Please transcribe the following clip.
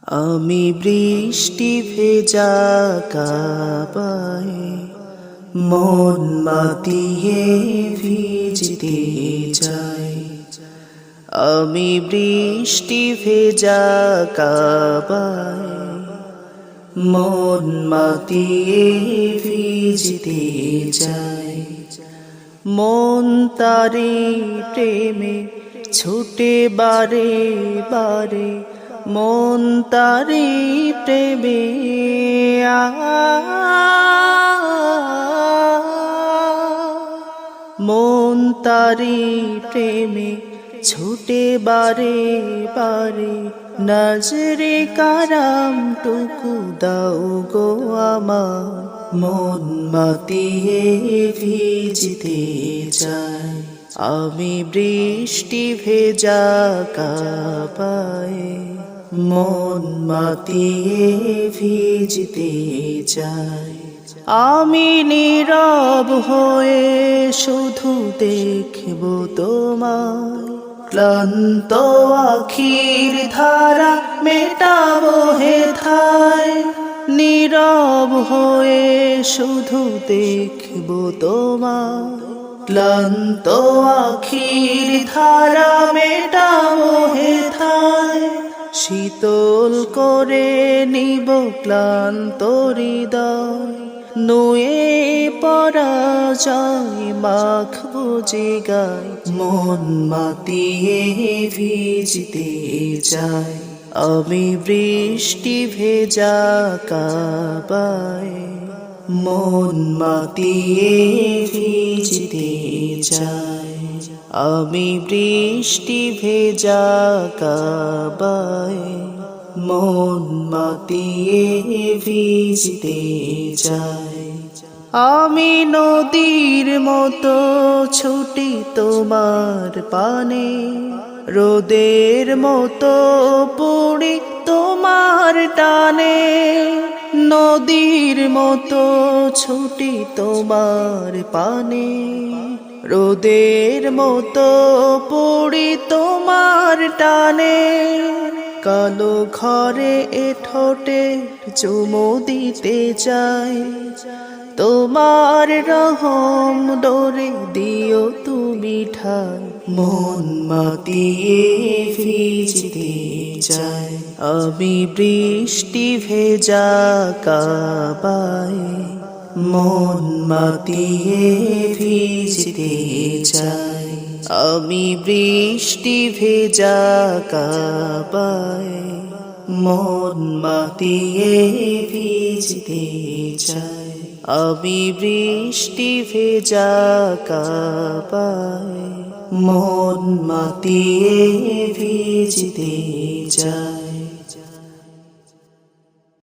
আমি বৃষ্টি ভেজা কাবায় মন মাতিয়ে ভিজতে চাই। আমি বৃষ্টি ভেজা কাবায় মন মাতিয়ে ভিজতে চাই। মন তারি প্রেমে ছুটে বারে বারে, মন তারি প্রেমে মন তারি প্রেমে ছুটে বারে বারে। নজরে কারাম টুকু দাও গো আমার, মন মাতিয়ে ভিজতে চাই। আমি বৃষ্টি ভেজা কাবায় মন মাতিয়ে ভিজতে চাই। আমি নীরব হয়ে শুধু দেখব তোমায়, ক্লান্ত আখির ধারা মেটাবো হেথায়। নীরব হয়ে শুধু দেখব তোমায়, ক্লান্ত আখির ধারা মেটাবো হেথায়। শীতল করে নিব ক্লান্ত হৃদয়, নুয়ে পরাজয় মাখবো যে গায়। মন মাতিয়ে ভিজতে চাই। আমি বৃষ্টি ভেজা কাবায় মন মাতিয়ে ভিজতে চাই। আমি বৃষ্টি ভেজা কাবায় মন মাতিয়ে ভিজতে চাই। আমি নদীর মতো ছুটি তোমার পানে, রোদের মতো পড়ি তোমার টানে। নদীর মতো ছুটি তোমার পানে, রোদের মতো পড়ি তোমার টানে। কালো ঘরে এ ঠোঁটে চুমু দিতে চাই, তোমার রহম ডোরে দিও তুমি ঠাই। মন মাতিয়ে ভিজতে চাই। আমি বৃষ্টি ভেজা কাবায় মন মাতিয়ে ভিজতে চাই। আমি বৃষ্টি ভেজা কাবায় মন মাতিয়ে ভিজতে চাই। আমি বৃষ্টি ভেজা কাবায় মন মাতিয়ে ভিজতে চাই।